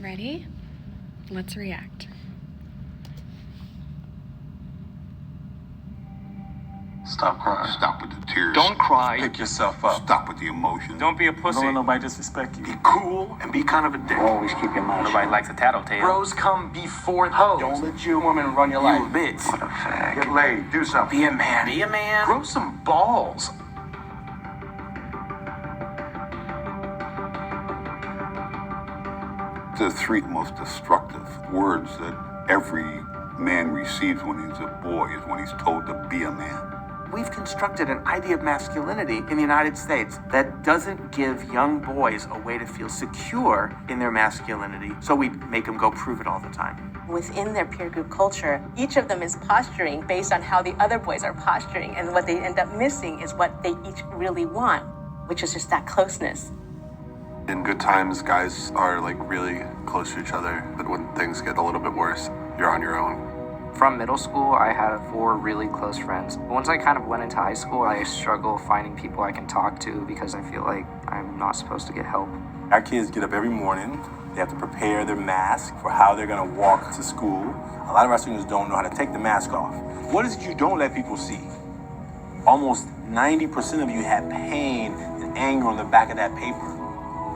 Ready? Let's react. Stop crying. Stop with the tears. Don't cry. Pick yourself up. Stop with the emotion. Don't be a pussy. Don't let nobody disrespect you. Be cool and be kind of a dick. Always keep your mouth Nobody shut. likes a tattletale. Bros come before hoes. Don't let your woman run your life. You bitch. What a fag. Get laid. Do something. Be a man. Be a man. Grow some balls. The three most destructive words that every man receives when he's a boy is when he's told to be a man. We've constructed an idea of masculinity in the United States that doesn't give young boys a way to feel secure in their masculinity, so we make them go prove it all the time. Within their peer group culture, each of them is posturing based on how the other boys are posturing, and what they end up missing is what they each really want, which is just that closeness. In good times, guys are like really close to each other, but when things get a little bit worse, you're on your own. From middle school, I had 4 really close friends. Once I kind of went into high school, I struggle finding people I can talk to because I feel like I'm not supposed to get help. Our kids get up every morning. They have to prepare their mask for how they're going to walk to school. A lot of our students don't know how to take the mask off. What is it you don't let people see? Almost 90% of you have pain and anger on the back of that paper.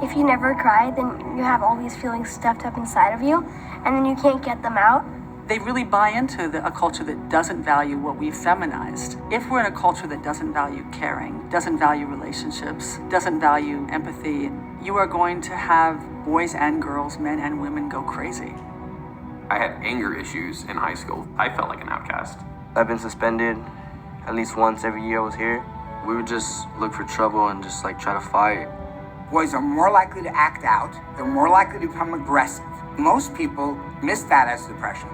If you never cry, then you have all these feelings stuffed up inside of you, and then you can't get them out. They really buy into a culture that doesn't value what we've feminized. If we're in a culture that doesn't value caring, doesn't value relationships, doesn't value empathy, you are going to have boys and girls, men and women go crazy. I had anger issues in high school. I felt like an outcast. I've been suspended at least once every year I was here. We would just look for trouble and just like try to fight. Boys are more likely to act out. They're more likely to become aggressive. Most people miss that as depression,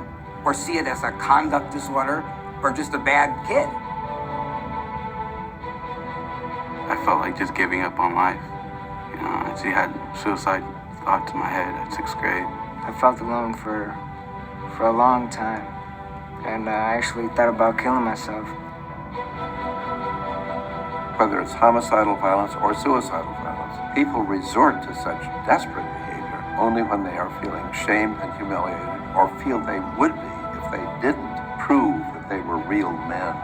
or see it as a conduct disorder, or just a bad kid. I felt like just giving up on life. You know, I actually had suicide thoughts in my head at 6th grade. I felt alone for a long time, and I actually thought about killing myself. Whether it's homicidal violence or suicidal violence, people resort to such desperate behavior only when they are feeling shamed and humiliated, or feel they would be if they didn't prove that they were real men.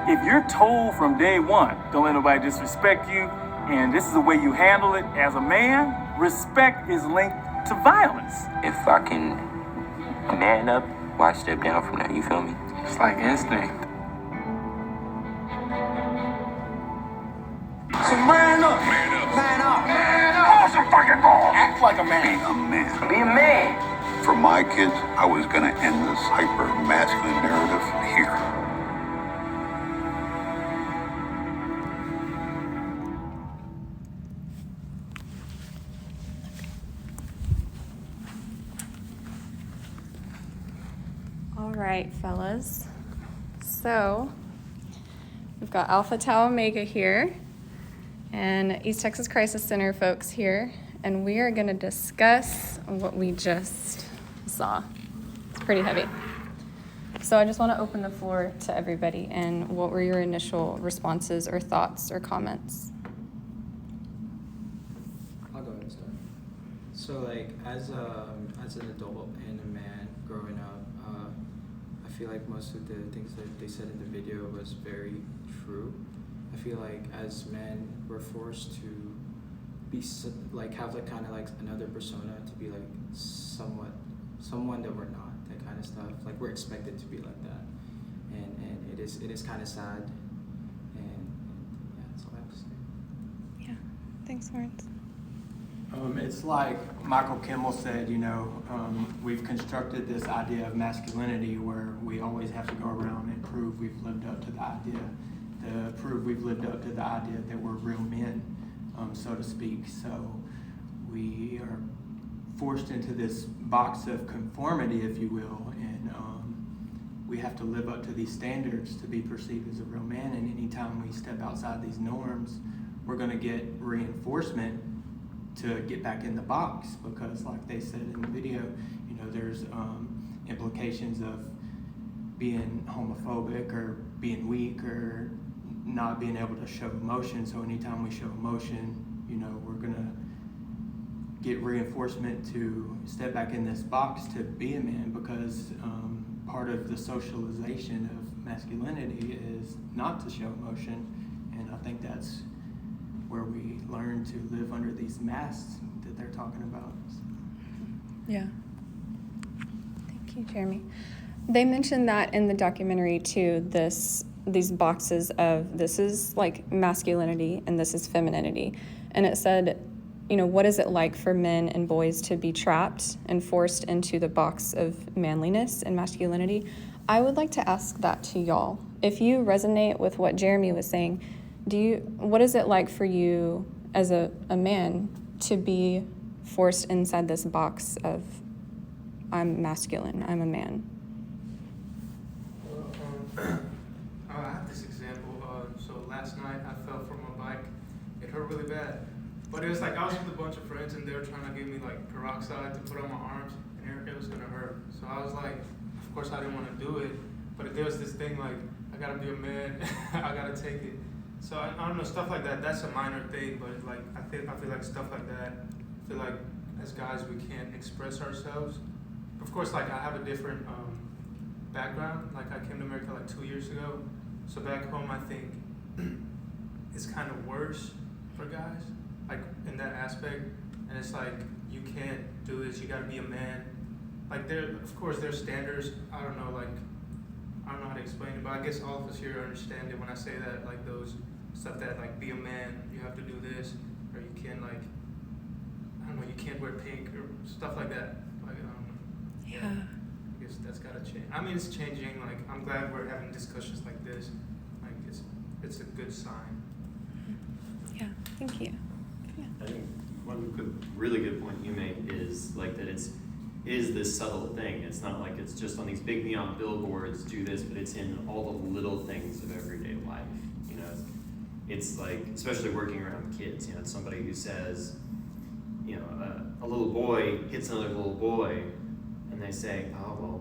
If you're told from day one, don't let nobody disrespect you, and this is the way you handle it as a man, respect is linked to violence. If I can man up, why step down from that? You feel me? It's like instinct. So man up! Man up. Man up! Man up. Awesome fucking ball! Act like a Be man! a man. Be a man! For my kids, I was going to end this hyper-masculine narrative here. All right, fellas. So we've got Alpha Tau Omega here and East Texas Crisis Center folks here, and we are going to discuss what we just saw. It's pretty heavy. So I just want to open the floor to everybody, and what were your initial responses or thoughts or comments? I'll go ahead and start. So like as an adult and a man growing up, I feel like most of the things that they said in the video was very true. I feel like as men, we're forced to be like have like kind of like another persona, to be like someone that we're not, that kind of stuff. Like we're expected to be like that, and it is kind of sad. And yeah, that's all I have to say. Yeah, thanks, Lawrence. It's like Michael Kimmel said, you know, we've constructed this idea of masculinity where we always have to go around and prove we've lived up to the idea, to prove we've lived up to the idea that we're real men, so to speak. So we are forced into this box of conformity, if you will, and we have to live up to these standards to be perceived as a real man. And anytime we step outside these norms, we're going to get reinforcement to get back in the box, because like they said in the video, you know, there's implications of being homophobic or being weak or not being able to show emotion. So anytime we show emotion, you know, we're gonna get reinforcement to step back in this box to be a man, because part of the socialization of masculinity is not to show emotion, and I think that's where we learn to live under these masks that they're talking about. Yeah. Thank you, Jeremy. They mentioned that in the documentary too, these boxes of this is like masculinity and this is femininity. And it said, you know, what is it like for men and boys to be trapped and forced into the box of manliness and masculinity? I would like to ask that to y'all. If you resonate with what Jeremy was saying, what is it like for you as a man to be forced inside this box of I'm masculine, I'm a man? Well, I have this example. So last night I fell from my bike. It hurt really bad. But it was like I was with a bunch of friends and they were trying to give me like peroxide to put on my arms, and it was gonna hurt. So I was like, of course I didn't want to do it, but there was this thing like, I gotta be a man, I gotta take it. So I don't know, stuff like that, that's a minor thing, but like I feel like stuff like that, I feel like as guys we can't express ourselves. Of course, like I have a different background. Like I came to America like 2 years ago. So back home I think it's kind of worse for guys, like in that aspect. And it's like, you can't do this, you gotta be a man. Like of course there's standards, I don't know how to explain it, but I guess all of us here understand it when I say that, like those stuff that like be a man, you have to do this, or you can't like, I don't know, you can't wear pink or stuff like that. Like Yeah. I guess that's gotta change. I mean, it's changing. Like I'm glad we're having discussions like this. Like it's a good sign. Yeah. Thank you. Yeah. I think one really good point you make is like that it is this subtle thing. It's not like it's just on these big neon billboards do this, but it's in all the little things of everyday life. You know, it's like, especially working around kids, you know, it's somebody who says, you know, a little boy hits another little boy, and they say, oh, well,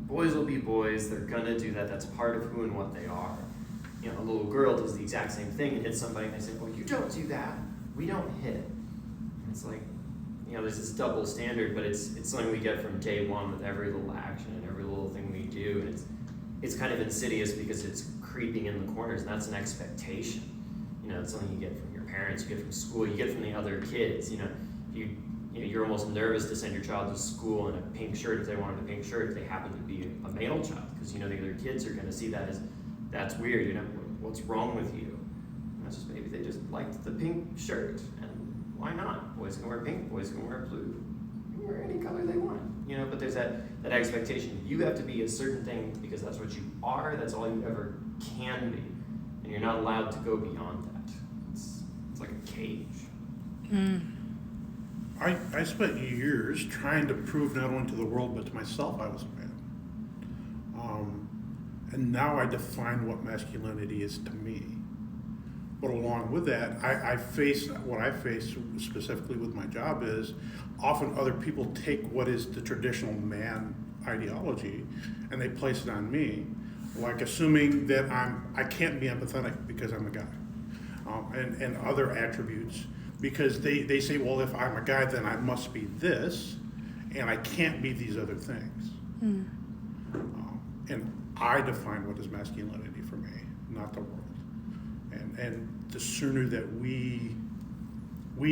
boys will be boys, they're gonna do that, that's part of who and what they are. You know, a little girl does the exact same thing and hits somebody, and they say, well, you don't do that, we don't hit. And it's like, you know, there's this double standard, but it's something we get from day one with every little action and every little thing we do, and it's kind of insidious because it's creeping in the corners, and that's an expectation. You know, it's something you get from your parents, you get from school, you get from the other kids. You know, you're almost nervous to send your child to school in a pink shirt if they wanted a pink shirt if they happen to be a male child, because you know the other kids are going to see that as, that's weird, you know, what's wrong with you? And that's just, maybe they just liked the pink shirt, and why not? Boys can wear pink, boys can wear blue, you can wear any color they want, you know, but there's that expectation. You have to be a certain thing because that's what you are, that's all you ever can be, and you're not allowed to go beyond that. It's like a cage. I spent years trying to prove not only to the world but to myself I was a man. And now I define what masculinity is to me. But along with that, what I face specifically with my job is often other people take what is the traditional man ideology and they place it on me, like assuming that I can't be empathetic because I'm a guy, and other attributes, because they say, well, if I'm a guy, then I must be this, and I can't be these other things. And I define what is masculinity for me, not the world. And the sooner that we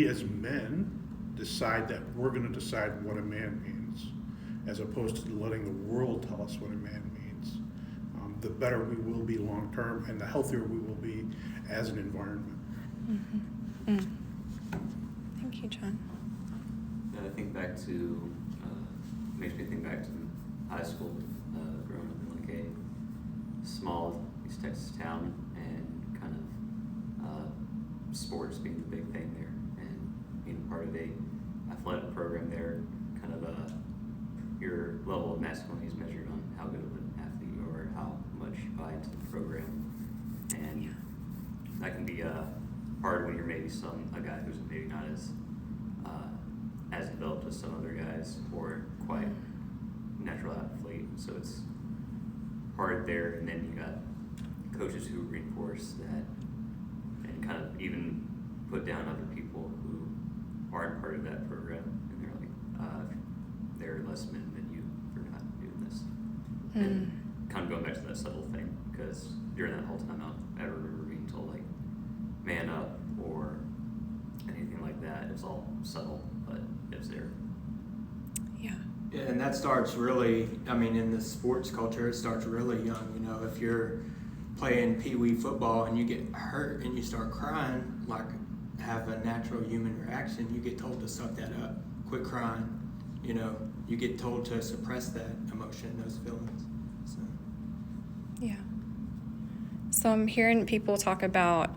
as men decide that we're going to decide what a man means, as opposed to letting the world tell us what a man means, the better we will be long term, and the healthier we will be as an environment. Thank you, John. I think back to, makes me think back to high school, growing up in like a small East Texas town, and kind of sports being the big thing there, and being part of a athletic program there, kind of your level of masculinity is measured on how good of an athlete you are, how much you buy into the program, and that can be hard when you're maybe a guy who's maybe not as developed as some other guys, or quite natural athlete. So it's hard there, and then you got coaches who reinforce that and kind of even put down other people who aren't part of that program. less men than you for not doing this. And kind of going back to that subtle thing, because during that whole time I remember being told, like, man up or anything like that. It was all subtle, but it was there. Yeah. Yeah, and that starts really, I mean, in the sports culture, it starts really young. You know, if you're playing pee-wee football and you get hurt and you start crying, like have a natural human reaction, you get told to suck that up, quit crying. You know, you get told to suppress that emotion, those feelings. So. Yeah. So I'm hearing people talk about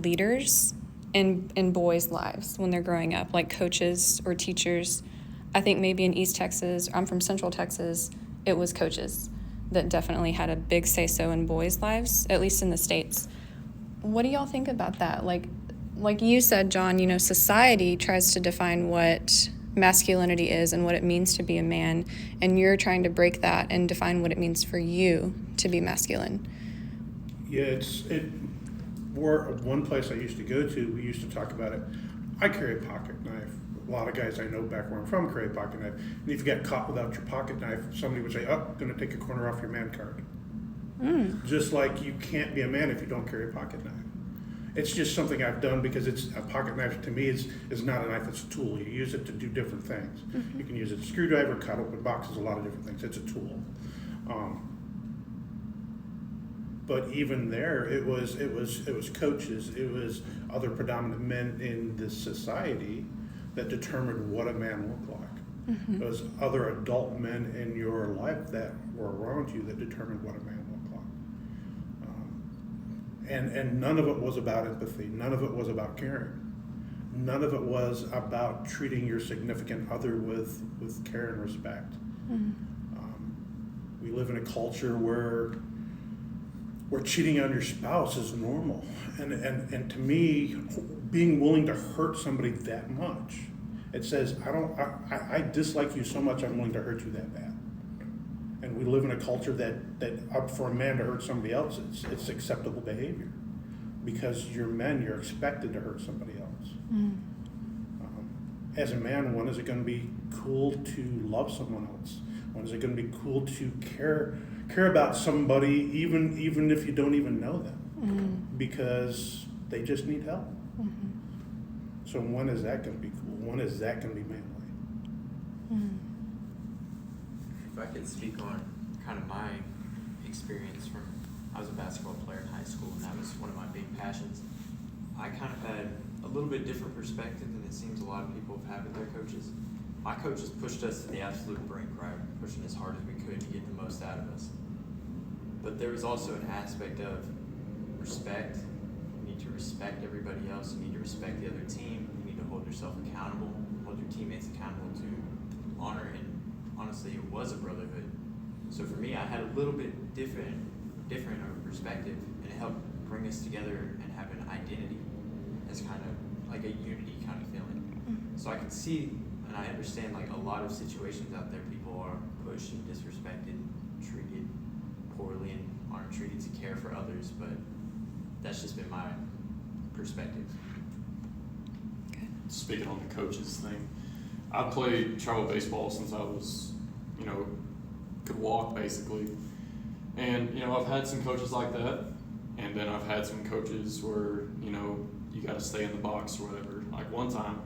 leaders in boys' lives when they're growing up, like coaches or teachers. I think maybe in East Texas, I'm from Central Texas, it was coaches that definitely had a big say-so in boys' lives, at least in the States. What do y'all think about that? Like you said, John, you know, society tries to define what masculinity is and what it means to be a man, and you're trying to break that and define what it means for you to be masculine. Yeah, one place I used to go to, we used to talk about it. I carry a pocket knife. A lot of guys I know back where I'm from carry a pocket knife. And if you get caught without your pocket knife, somebody would say, oh, going to take a corner off your man card. Just like you can't be a man if you don't carry a pocket knife. It's just something I've done because it's a pocket knife to me is not a knife, it's a tool. You use it to do different things. You can use it as a screwdriver, cut open boxes, a lot of different things. It's a tool. But even there, it was coaches, it was other predominant men in this society that determined what a man looked like. It was other adult men in your life that were around you that determined what a man looked like. And none of it was about empathy. None of it was about caring. None of it was about treating your significant other with care and respect. We live in a culture where cheating on your spouse is normal. And to me, being willing to hurt somebody that much, it says, I dislike you so much, I'm willing to hurt you that bad. And we live in a culture that for a man to hurt somebody else, it's acceptable behavior. Because you're men, you're expected to hurt somebody else. As a man, when is it going to be cool to love someone else? When is it going to be cool to care about somebody, even if you don't even know them, because they just need help? So when is that going to be cool? When is that going to be manly? If I could speak on kind of my experience I was a basketball player in high school, and that was one of my big passions. I kind of had a little bit different perspective than it seems a lot of people have had with their coaches. My coaches pushed us to the absolute brink, right? Pushing as hard as we could to get the most out of us. But there was also an aspect of respect. You need to respect everybody else. You need to respect the other team. You need to hold yourself accountable, hold your teammates accountable to honor. And honestly, it was a brotherhood. So for me, I had a little bit different of a perspective, and it helped bring us together and have an identity as kind of like a unity kind of feeling. So I can see and I understand like a lot of situations out there, people are pushed and disrespected, treated poorly, and aren't treated to care for others, but that's just been my perspective. Speaking on the coaches thing, I played travel baseball since I was, could walk basically. And, I've had some coaches like that, and then I've had some coaches where, you got to stay in the box or whatever. Like one time,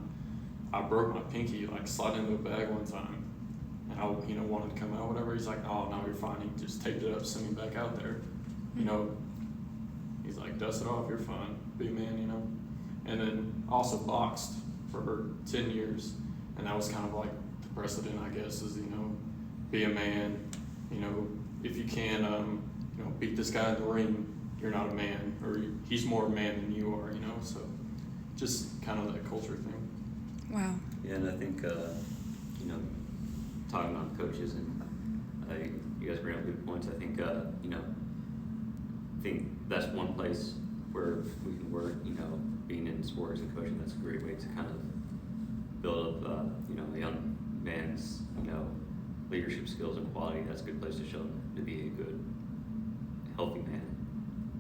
I broke my pinky, slid into a bag one time, and I, wanted to come out, whatever. He's like, oh, no, you're fine. He just taped it up, sent me back out there. He's like, dust it off, you're fine. Be a man, And then also boxed for 10 years, and that was kind of like the precedent, I guess, is, be a man, if you can, beat this guy in the ring, you're not a man, or he's more a man than you are, so just kind of that culture thing. Wow. Yeah, and I think, talking about coaches, and you guys bring up good points. I think, I think that's one place where we can work, being in sports and coaching, that's a great way to kind of build up, a young man's, leadership skills and quality. That's a good place to show them to be a good, healthy man.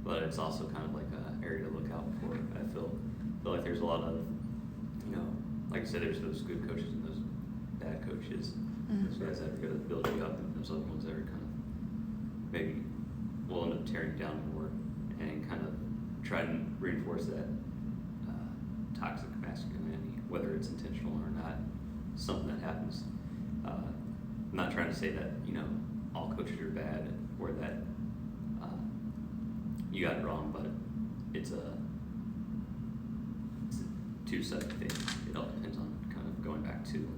But it's also kind of like an area to look out for. I feel like there's a lot of, like I said, there's those good coaches and those bad coaches. coaches. Those guys that are going to build you up, and those other ones that are kind of maybe will end up tearing you down more, and kind of try to reinforce that toxic masculinity, whether it's intentional or not, something that happens. I'm not trying to say that, you know, all coaches are bad or that you got it wrong, but it's a two-sided thing. It all depends on kind of going back to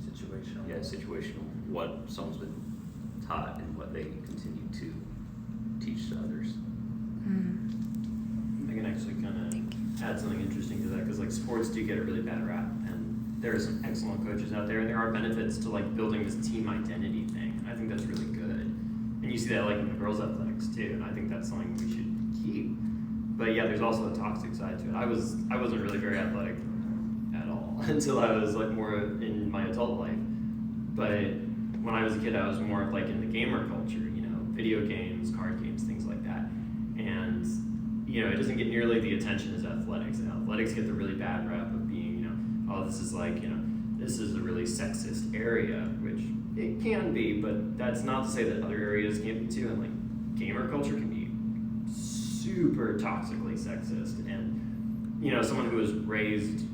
situational. Yeah, situational. What someone's been taught and what they continue to teach to others. I can actually kind of add something interesting to that, because like sports do get a really bad rap, and there are some excellent coaches out there, and there are benefits to like building this team identity thing. And I think that's really good, and you see that like in the girls' athletics too. And I think that's something we should keep. But yeah, there's also a toxic side to it. I wasn't really very athletic at all until I was like more in my adult life. But when I was a kid, I was more like in the gamer culture, you know, video games, card games, things like that. And you know, it doesn't get nearly the attention as athletics. And athletics get the really bad rap of being, you know, oh, this is like, you know, this is a really sexist area, which it can be, but that's not to say that other areas can't be too. And like gamer culture can be super toxically sexist. And you know, someone who was raised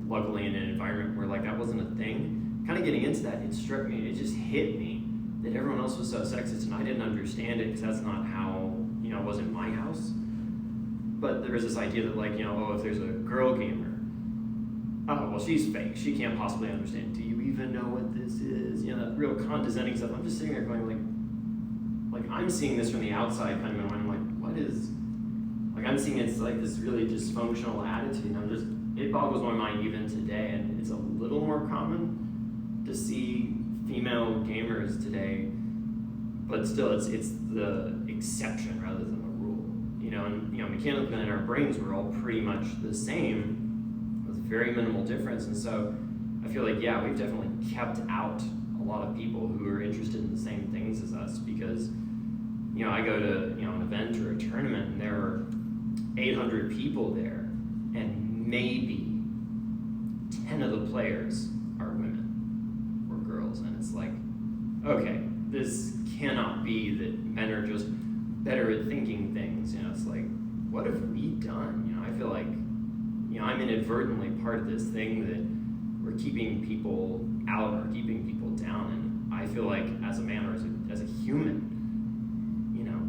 luckily in an environment where like that wasn't a thing, kind of getting into that, it struck me, it just hit me that everyone else was so sexist and I didn't understand it because that's not how, you know, it was in my house. But there was this idea that like, you know, oh, if there's a girl gamer, oh, well, she's fake, she can't possibly understand. Do you even know what this is? You know, that real condescending stuff. I'm just sitting there going like I'm seeing this from the outside kind of, and I'm like, what is, like I'm seeing it's like this really dysfunctional attitude, and I'm just, it boggles my mind even today, and it's a little more common to see female gamers today, but still it's the exception rather than the rule. You know, and you know, mechanically in our brains we're all pretty much the same with very minimal difference, and so I feel like, yeah, we've definitely kept out a lot of people who are interested in the same things as us, because you know, I go to, you know, an event or a tournament and there are 800 people there and maybe 10 of the players are women or girls, and it's like, okay, this cannot be that men are just better at thinking things. You know, it's like, what have we done? You know, I feel like, you know, I'm inadvertently part of this thing that we're keeping people out or keeping people down, and I feel like as a man or as a human, you know,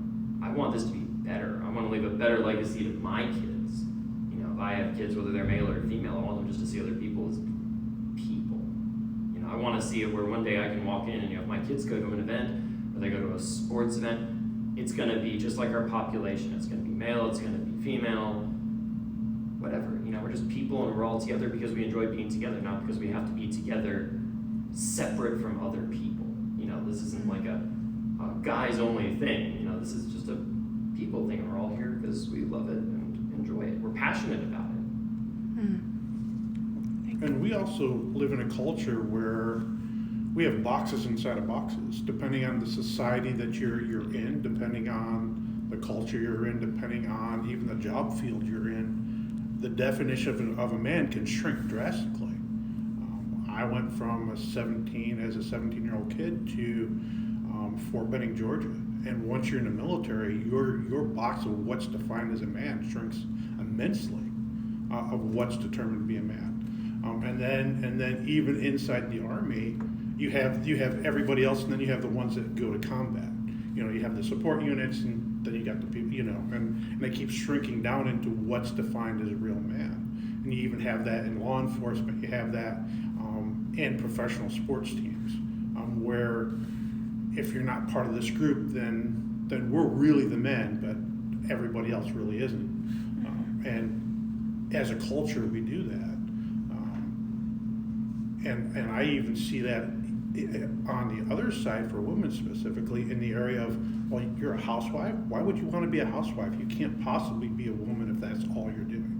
I want this to be better. I want to leave a better legacy to my kids. You know, if I have kids, whether they're male or female, I want them just to see other people as people. You know, I want to see it where one day I can walk in and, you know, if my kids go to an event or they go to a sports event, it's going to be just like our population. It's going to be male, it's going to be female, whatever. You know, we're just people and we're all together because we enjoy being together, not because we have to be together separate from other people. You know, this isn't like a guys only thing. You know, this is just a people thing. We're all here because we love it and enjoy it. We're passionate about it. And we also live in a culture where we have boxes inside of boxes, depending on the society that you're in, depending on the culture you're in, depending on even the job field you're in. The definition of a man can shrink drastically. I went from as a 17-year-old kid to Fort Benning, Georgia. And once you're in the military, your box of what's defined as a man shrinks immensely of what's determined to be a man. And then even inside the Army, you have everybody else, and then you have the ones that go to combat. You know, you have the support units, and then you got the people, you know, and they keep shrinking down into what's defined as a real man. And you even have that in law enforcement. You have that in professional sports teams, where if you're not part of this group, then we're really the men, but everybody else really isn't. And as a culture, we do that. And I even see that on the other side for women specifically, in the area of, well, you're a housewife. Why would you want to be a housewife? You can't possibly be a woman if that's all you're doing,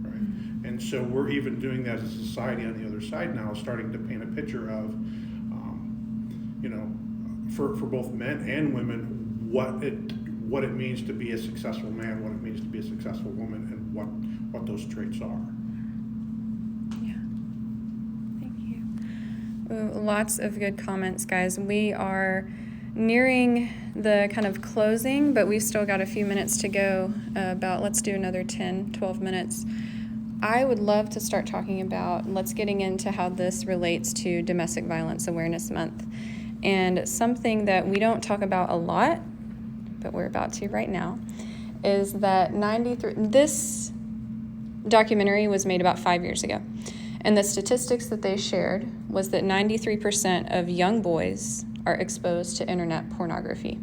right? And so we're even doing that as a society on the other side now, starting to paint a picture of, you know, for both men and women, what it means to be a successful man, what it means to be a successful woman, and what those traits are. Ooh, lots of good comments, guys. We are nearing the kind of closing, but we've still got a few minutes to go. Let's do another 10, 12 minutes. I would love to start talking about, let's getting into how this relates to Domestic Violence Awareness Month. And something that we don't talk about a lot, but we're about to right now, is that this documentary was made about 5 years ago. And the statistics that they shared was that 93% of young boys are exposed to internet pornography.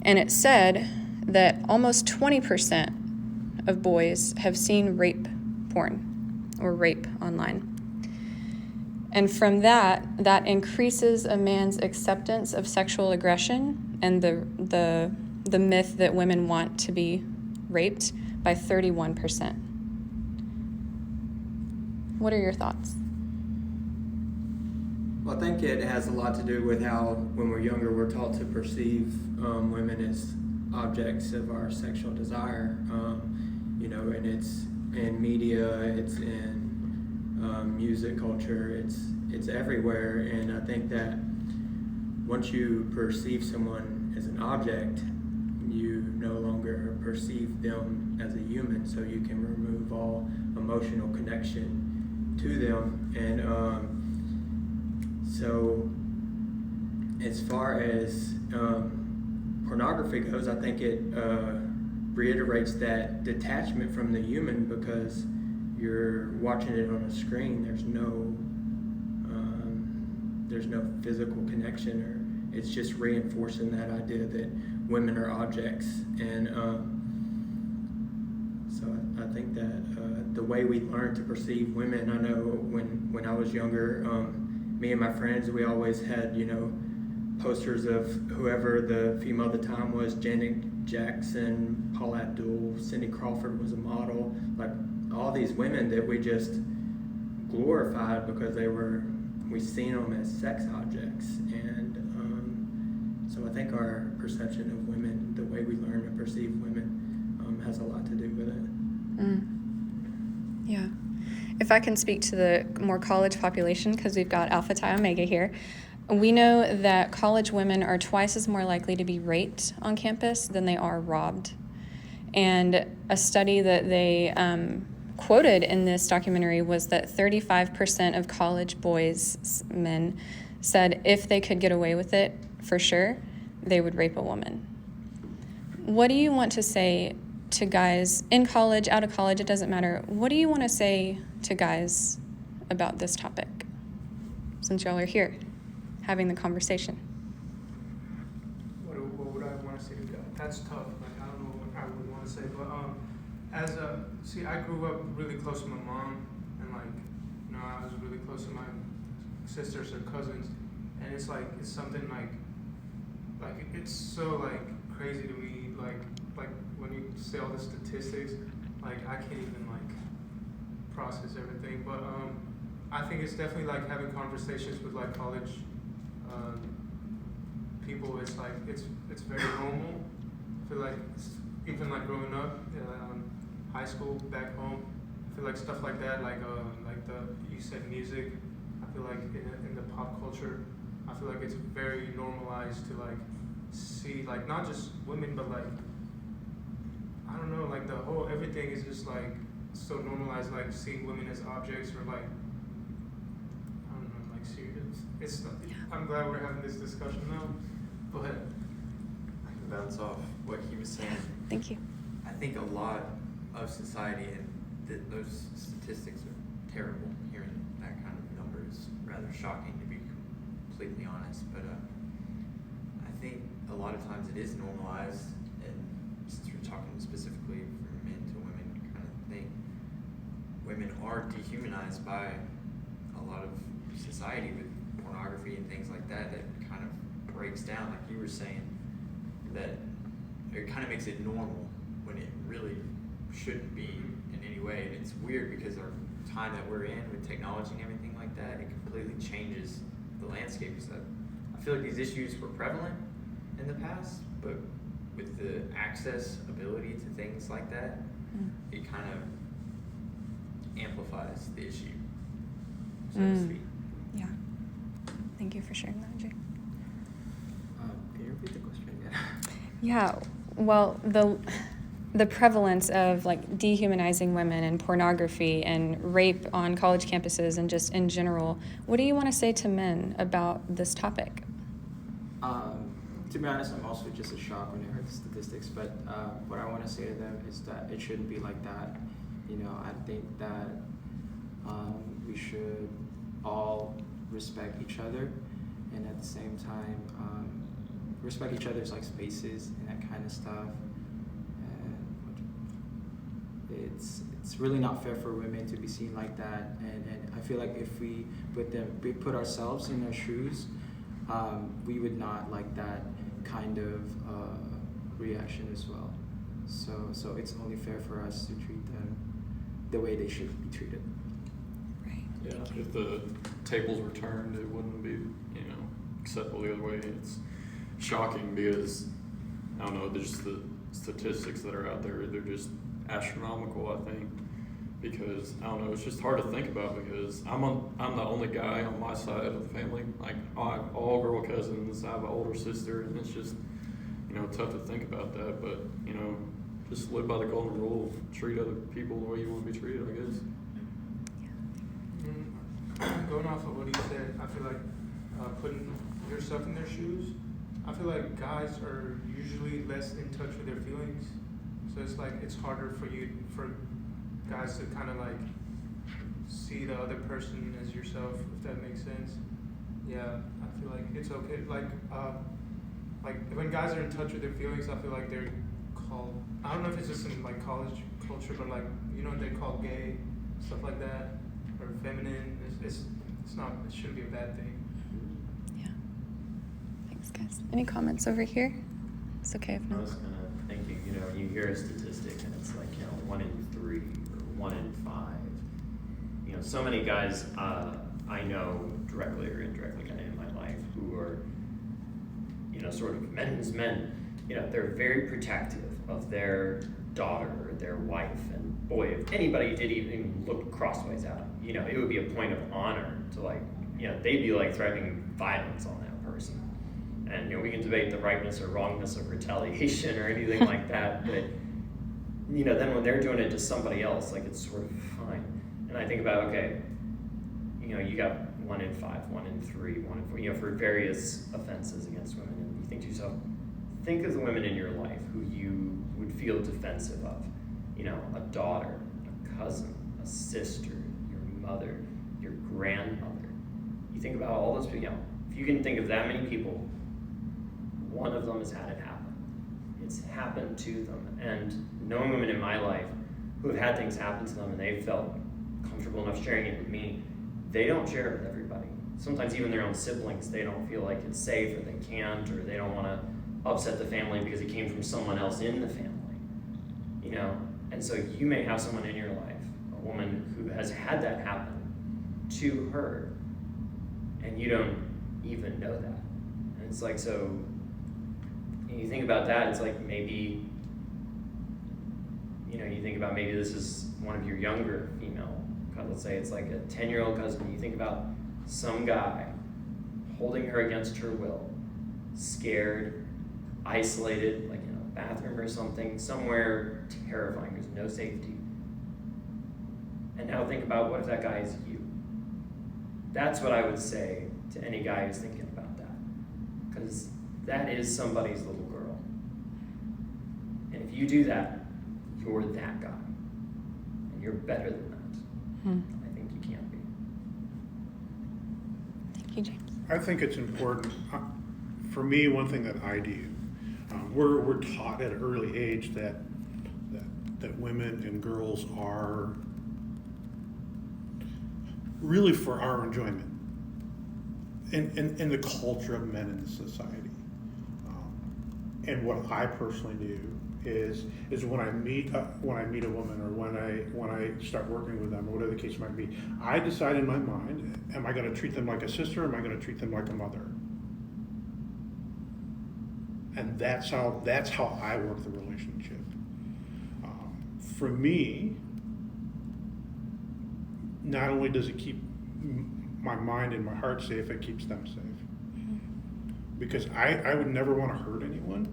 And it said that almost 20% of boys have seen rape porn or rape online. And from that increases a man's acceptance of sexual aggression and the myth that women want to be raped by 31%. What are your thoughts? Well, I think it has a lot to do with how, when we're younger, we're taught to perceive women as objects of our sexual desire. And it's in media, it's in music culture, it's everywhere. And I think that once you perceive someone as an object, you no longer perceive them as a human, so you can remove all emotional connection to them. And so as far as pornography goes, I think it reiterates that detachment from the human, because you're watching it on a screen. There's no physical connection, or it's just reinforcing that idea that women are objects. And so I think that the way we learn to perceive women, I know when I was younger, me and my friends, we always had, posters of whoever the female at the time was, Janet Jackson, Paula Abdul, Cindy Crawford was a model, like all these women that we just glorified because we seen them as sex objects. And so I think our perception of women, the way we learn to perceive women, has a lot to do with it. Yeah. If I can speak to the more college population, because we've got Alpha Chi Omega here, we know that college women are twice as more likely to be raped on campus than they are robbed. And a study that they quoted in this documentary was that 35% of college men said if they could get away with it, for sure, they would rape a woman. What do you want to say to guys in college, out of college, it doesn't matter. What do you want to say to guys about this topic, since y'all are here having the conversation? What would I want to say to guys? That's tough. Like, I don't know what I would want to say, but I grew up really close to my mom, and I was really close to my sisters or cousins, and it's something like it's so crazy to me, like when you say all the statistics, I can't even process everything. But I think it's definitely having conversations with college people. It's it's very normal. I feel even growing up, high school back home, I feel stuff like that, you said music. I feel in the pop culture, I feel it's very normalized to see not just women, but I don't know, the whole everything is just so normalized, seeing women as objects, or I don't know, serious. It's I'm glad we're having this discussion now. Go ahead. I can bounce off what he was saying. Thank you. I think a lot of society, and those statistics are terrible. Hearing that kind of number is rather shocking, to be completely honest. But I think a lot of times it is normalized, and since we're talking specifically from men to women kind of thing, women are dehumanized by a lot of society with pornography and things like that kind of breaks down, like you were saying, that it kind of makes it normal when it really shouldn't be in any way. And it's weird because our time that we're in with technology and everything like that, it completely changes the landscape. So I feel these issues were prevalent in the past, but with the accessibility to things like that, it kind of amplifies the issue, so to speak. Yeah. Thank you for sharing that, Jake. Can you repeat the question again? Yeah, well, the prevalence of like dehumanizing women and pornography and rape on college campuses and just in general, what do you want to say to men about this topic? To be honest, I'm also just as shocked when I heard the statistics, but what I want to say to them is that it shouldn't be like that. You know, I think that we should all respect each other, and at the same time, respect each other's like spaces and that kind of stuff. And it's really not fair for women to be seen like that, and I feel like if we put ourselves in their shoes, we would not like that kind of reaction as well. So it's only fair for us to treat them the way they should be treated. Right. Yeah, if the tables were turned, it wouldn't be, acceptable the other way. It's shocking because, I don't know, there's the statistics that are out there, they're just astronomical, I think. Because, I don't know, it's just hard to think about because I'm the only guy on my side of the family. Like, I have all girl cousins, I have an older sister, and it's just, tough to think about that. But, just live by the golden rule, treat other people the way you want to be treated, I guess. Going off of what he said, I feel like putting yourself in their shoes, I feel like guys are usually less in touch with their feelings. So it's like it's harder for guys to kind of like see the other person as yourself, if that makes sense. Yeah, I feel like it's okay. Like when guys are in touch with their feelings, I feel like they're called, I don't know if it's just in like college culture, but like, they call gay, stuff like that, or feminine. It's not, it shouldn't be a bad thing. Yeah. Thanks, guys. Any comments over here? It's okay if I not. was kind of thinking, you hear a statistic and it's like, 1 in 3 or 1 in 5. So many guys I know directly or indirectly kind of in my life who are, sort of men's men. They're very protective of their daughter or their wife. And boy, if anybody did even look crossways at them, it would be a point of honor to like, they'd be like threatening violence on that person. And, we can debate the rightness or wrongness of retaliation or anything like that, but, then when they're doing it to somebody else, like, it's sort of fine. And I think about, okay, you got 1 in 5, 1 in 3, 1 in 4, for various offenses against women, and you think to yourself, think of the women in your life who you would feel defensive of. A daughter, a cousin, a sister, your mother, your grandmother. You think about all those people, if you can think of that many people, one of them has had it happen. It's happened to them. And knowing women in my life who have had things happen to them and they've felt comfortable enough sharing it with me, they don't share it with everybody. Sometimes even their own siblings, they don't feel like it's safe or they can't, or they don't want to upset the family because it came from someone else in the family. And so you may have someone in your life, a woman who has had that happen to her, and you don't even know that. And it's like, so you think about that, it's like maybe, you think about maybe this is one of your younger female, let's say it's like a 10-year-old cousin, you think about some guy holding her against her will, scared, isolated, like in a bathroom or something, somewhere terrifying, there's no safety. And now think about what if that guy is you? That's what I would say to any guy who's thinking about that. Because that is somebody's little girl. And if you do that, you're that guy. And you're better than that. I think you can't be. Thank you, James. I think it's important. For me, one thing that I do, we're taught at an early age that women and girls are really for our enjoyment in the culture of men in the society. And what I personally do is when I meet a woman or when I start working with them or whatever the case might be, I decide in my mind, am I going to treat them like a sister or am I going to treat them like a mother? And that's how I work the relationship. For me, not only does it keep my mind and my heart say if it keeps them safe. Because I would never want to hurt anyone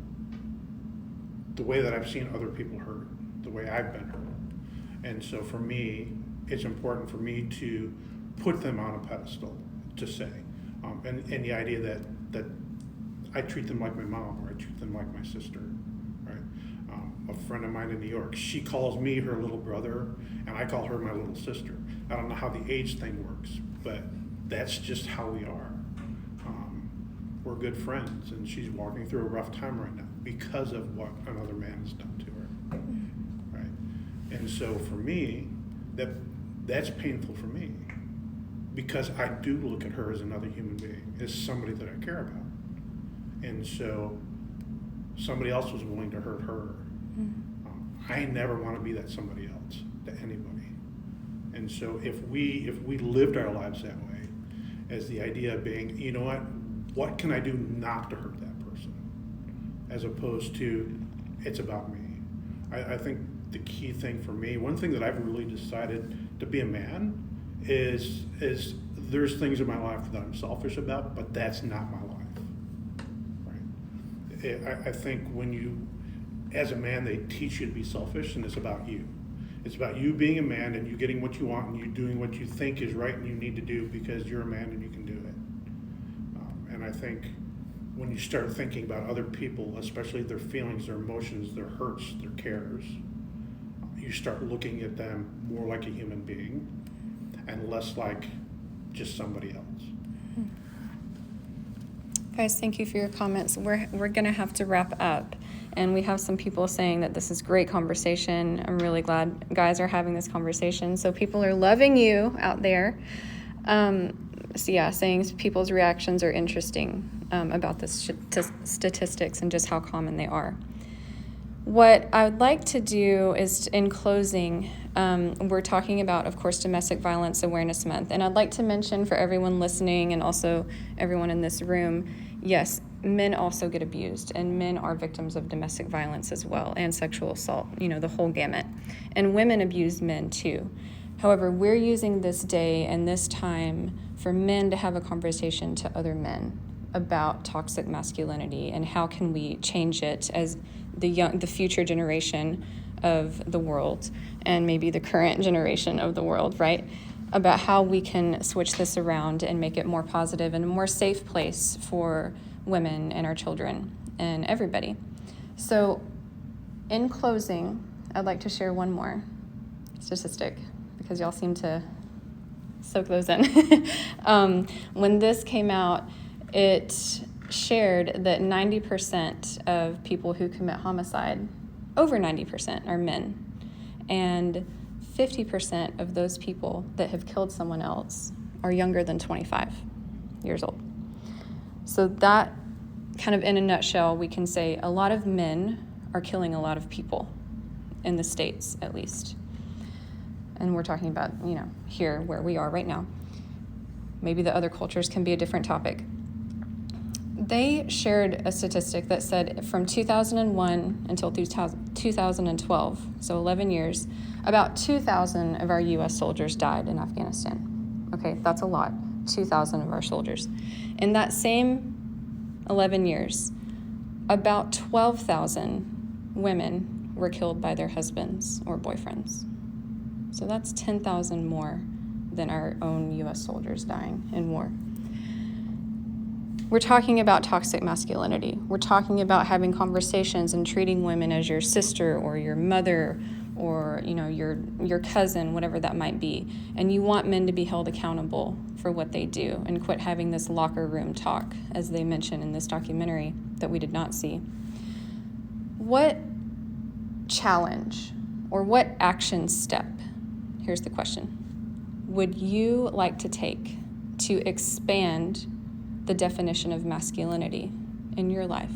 the way that I've seen other people hurt, the way I've been hurt. And so for me, it's important for me to put them on a pedestal, to say. And the idea that I treat them like my mom, or I treat them like my sister, right? A friend of mine in New York, she calls me her little brother, and I call her my little sister. I don't know how the age thing works, but that's just how we are. We're good friends, and she's walking through a rough time right now because of what another man has done to her, right? And so for me, that's painful for me, because I do look at her as another human being, as somebody that I care about. And so somebody else was willing to hurt her. I never want to be that somebody else to anybody. And so if we lived our lives that way, as the idea of being, you know what can I do not to hurt that person? As opposed to, it's about me. I think the key thing for me, one thing that I've really decided to be a man is there's things in my life that I'm selfish about, but that's not my life, right? I think when you, as a man, they teach you to be selfish, and it's about you. It's about you being a man and you getting what you want and you doing what you think is right and you need to do because you're a man and you can do it. And I think when you start thinking about other people, especially their feelings, their emotions, their hurts, their cares, you start looking at them more like a human being and less like just somebody else. Guys, thank you for your comments. We're going to have to wrap up. And we have some people saying that this is great conversation. I'm really glad guys are having this conversation. So people are loving you out there. So yeah, saying people's reactions are interesting about the statistics and just how common they are. What I would like to do is, in closing, we're talking about, of course, Domestic Violence Awareness Month. And I'd like to mention for everyone listening and also everyone in this room, yes, men also get abused, and men are victims of domestic violence as well, and sexual assault, the whole gamut. And women abuse men too. However, we're using this day and this time for men to have a conversation to other men about toxic masculinity and how can we change it as the future generation of the world and maybe the current generation of the world, right? About how we can switch this around and make it more positive and a more safe place for women and our children and everybody. So in closing, I'd like to share one more statistic because y'all seem to soak those in. When this came out, it shared that 90% of people who commit homicide, over 90% are men. And 50% of those people that have killed someone else are younger than 25 years old. So that kind of in a nutshell, we can say a lot of men are killing a lot of people in the States, at least. And we're talking about, here where we are right now. Maybe the other cultures can be a different topic. They shared a statistic that said from 2001 until 2012, so 11 years, about 2,000 of our U.S. soldiers died in Afghanistan. Okay, that's a lot, 2,000 of our soldiers. In that same 11 years, about 12,000 women were killed by their husbands or boyfriends. So that's 10,000 more than our own U.S. soldiers dying in war. We're talking about toxic masculinity. We're talking about having conversations and treating women as your sister or your mother or your cousin, whatever that might be. And you want men to be held accountable for what they do and quit having this locker room talk, as they mention in this documentary that we did not see. What challenge or what action step, here's the question, would you like to take to expand the definition of masculinity in your life?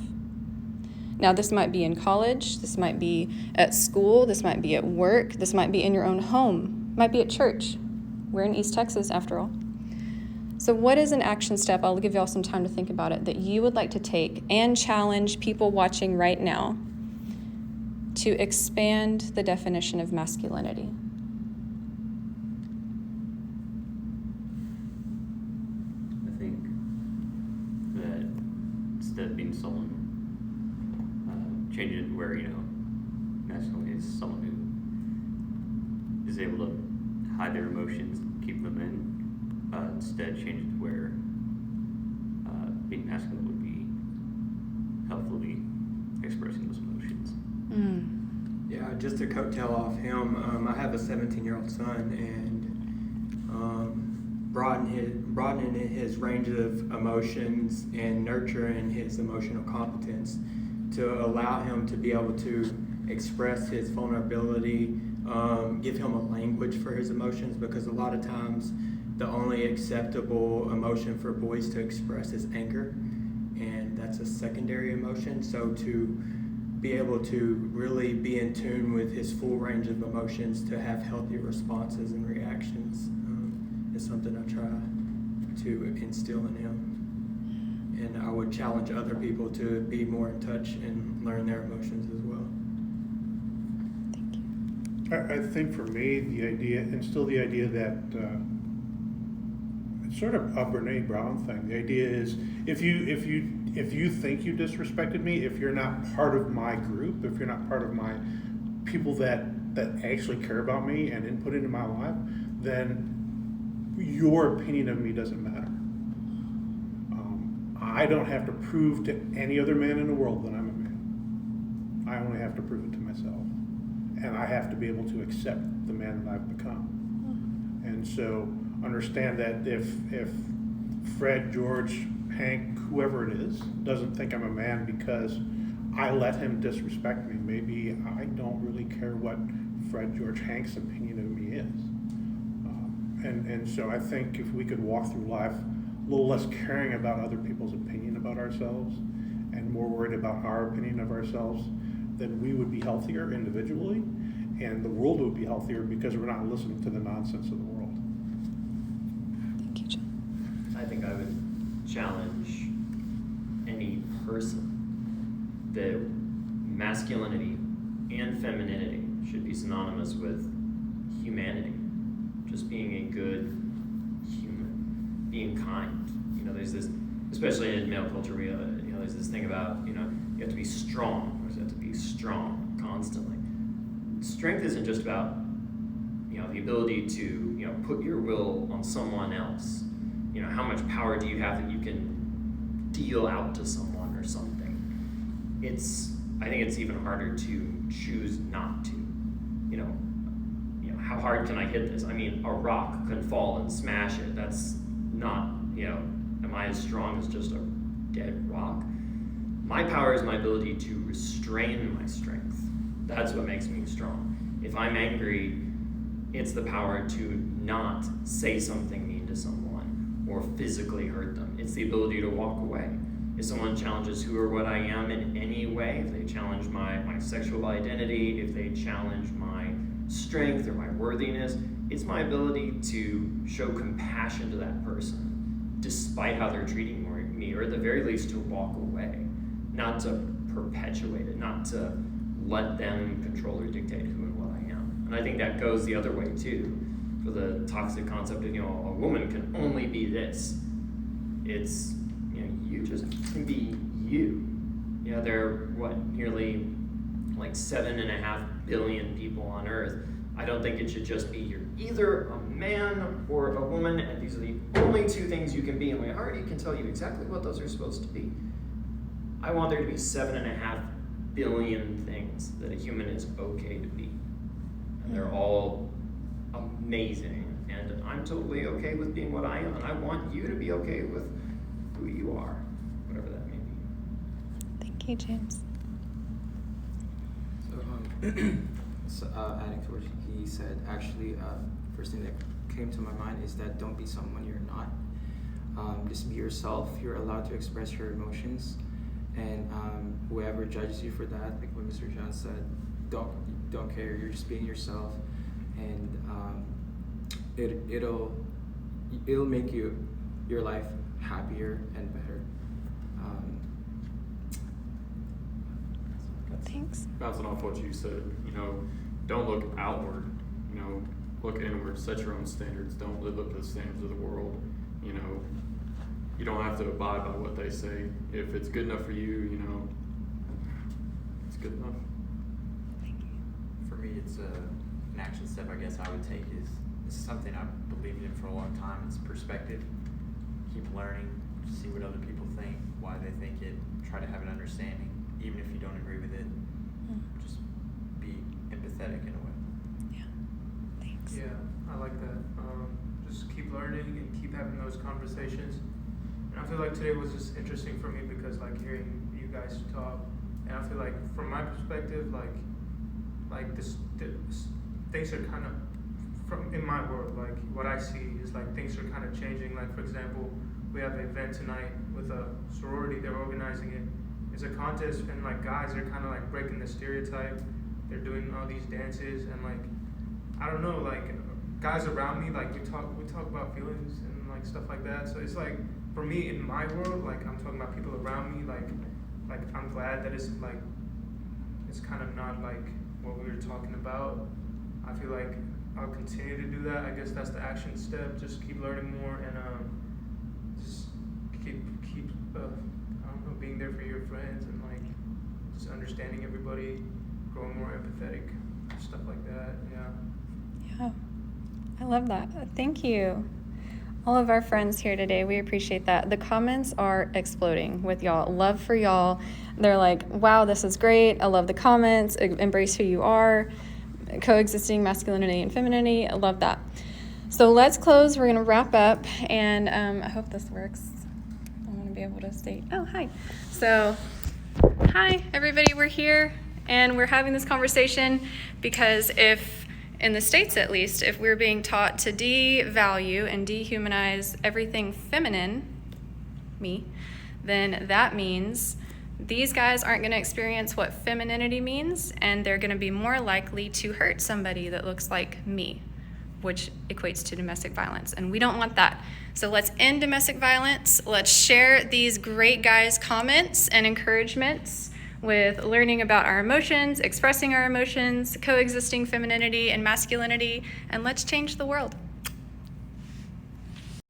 Now, this might be in college, this might be at school, this might be at work, this might be in your own home, might be at church. We're in East Texas, after all. So what is an action step, I'll give y'all some time to think about it, that you would like to take and challenge people watching right now to expand the definition of masculinity? instead of being someone, changing it where, masculinity is someone who is able to hide their emotions, keep them in, instead change it to where being masculine would be healthily expressing those emotions. Yeah, just to coattail off him, I have a 17-year-old son, and broadening his range of emotions and nurturing his emotional competence to allow him to be able to express his vulnerability, give him a language for his emotions, because a lot of times the only acceptable emotion for boys to express is anger, and that's a secondary emotion. So to be able to really be in tune with his full range of emotions, to have healthy responses and reactions, is something I try to instill in him. And I would challenge other people to be more in touch and learn their emotions as well. I think for me, the idea, and still the idea that it's sort of a Brene Brown thing. The idea is if you think you disrespected me, if you're not part of my group, if you're not part of my people that actually care about me and input into my life, then your opinion of me doesn't matter. I don't have to prove to any other man in the world that I'm a man. I only have to prove it to myself. And I have to be able to accept the man that I've become. And so understand that if Fred, George, Hank, whoever it is, doesn't think I'm a man because I let him disrespect me, maybe I don't really care what Fred, George, Hank's opinion of me is. And so I think if we could walk through life a little less caring about other people's opinion about ourselves and more worried about our opinion of ourselves, then we would be healthier individually, and the world would be healthier because we're not listening to the nonsense of the world. Thank you, John. I think I would challenge any person that masculinity and femininity should be synonymous with humanity, just being a good human, being kind. There's this, especially in male culture, there's this thing about, you have to be strong, or you have to be strong constantly. Strength isn't just about, the ability to, put your will on someone else. How much power do you have that you can deal out to someone or something? I think it's even harder to choose not to. How hard can I hit this? I mean, a rock can fall and smash it. That's not, am I as strong as just a dead rock? My power is my ability to restrain my strength. That's what makes me strong. If I'm angry, it's the power to not say something mean to someone or physically hurt them. It's the ability to walk away. If someone challenges who or what I am in any way, if they challenge my sexual identity, if they challenge my strength or my worthiness, it's my ability to show compassion to that person despite how they're treating me, or at the very least to walk away, not to perpetuate it, not to let them control or dictate who and what I am. And I think that goes the other way too, for the toxic concept of, a woman can only be this. It's, you just can be you. There are, nearly like 7.5 billion people on Earth. I don't think it should just be you're either a man or a woman, and these are the only two things you can be, and we already can tell you exactly what those are supposed to be. I want there to be 7.5 billion things that a human is okay to be. And they're all amazing, and I'm totally okay with being what I am, and I want you to be okay with who you are, whatever that may be. Thank you, James. So, adding to what he said, actually, first thing that came to my mind is that don't be someone you're not. Just be yourself. You're allowed to express your emotions, and whoever judges you for that, like what Mr. John said, don't care. You're just being yourself, and it'll make your life happier and better. Thanks. Bouncing off what you said, don't look outward, look inward, set your own standards, don't live up to the standards of the world, you don't have to abide by what they say. If it's good enough for you, you know, it's good enough. For me, it's an action step I guess I would take is something I've believed in for a long time. It's perspective. Keep learning, see what other people think, why they think it, try to have an understanding, even if you don't agree with it. Just be empathetic in a way. Yeah, I like that. Just keep learning and keep having those conversations. And I feel like today was just interesting for me because like hearing you guys talk, and I feel like from my perspective, like this things are kind of from in my world. Like what I see is like things are kind of changing. Like for example, we have an event tonight with a sorority. They're organizing it. It's a contest, and like guys are kind of like breaking the stereotype. They're doing all these dances and like. I don't know, like guys around me, like we talk about feelings and like stuff like that. So it's like for me in my world, like I'm talking about people around me, like I'm glad that it's like it's kind of not like what we were talking about. I feel like I'll continue to do that. I guess that's the action step. Just keep learning more and just keep I don't know, being there for your friends and like just understanding everybody, growing more empathetic, stuff like that. Yeah. Yeah, I love that. Thank you. All of our friends here today, we appreciate that. The comments are exploding with y'all. Love for y'all. They're like, wow, this is great. I love the comments. Embrace who you are. Coexisting masculinity and femininity. I love that. So let's close. We're going to wrap up. And I hope this works. I want to be able to state, oh, hi. So, hi, everybody. We're here. And we're having this conversation because in the States at least, if we're being taught to devalue and dehumanize everything feminine, me, then that means these guys aren't going to experience what femininity means, and they're going to be more likely to hurt somebody that looks like me, which equates to domestic violence. And we don't want that. So let's end domestic violence. Let's share these great guys' comments and encouragements with learning about our emotions, expressing our emotions, coexisting femininity and masculinity, and let's change the world.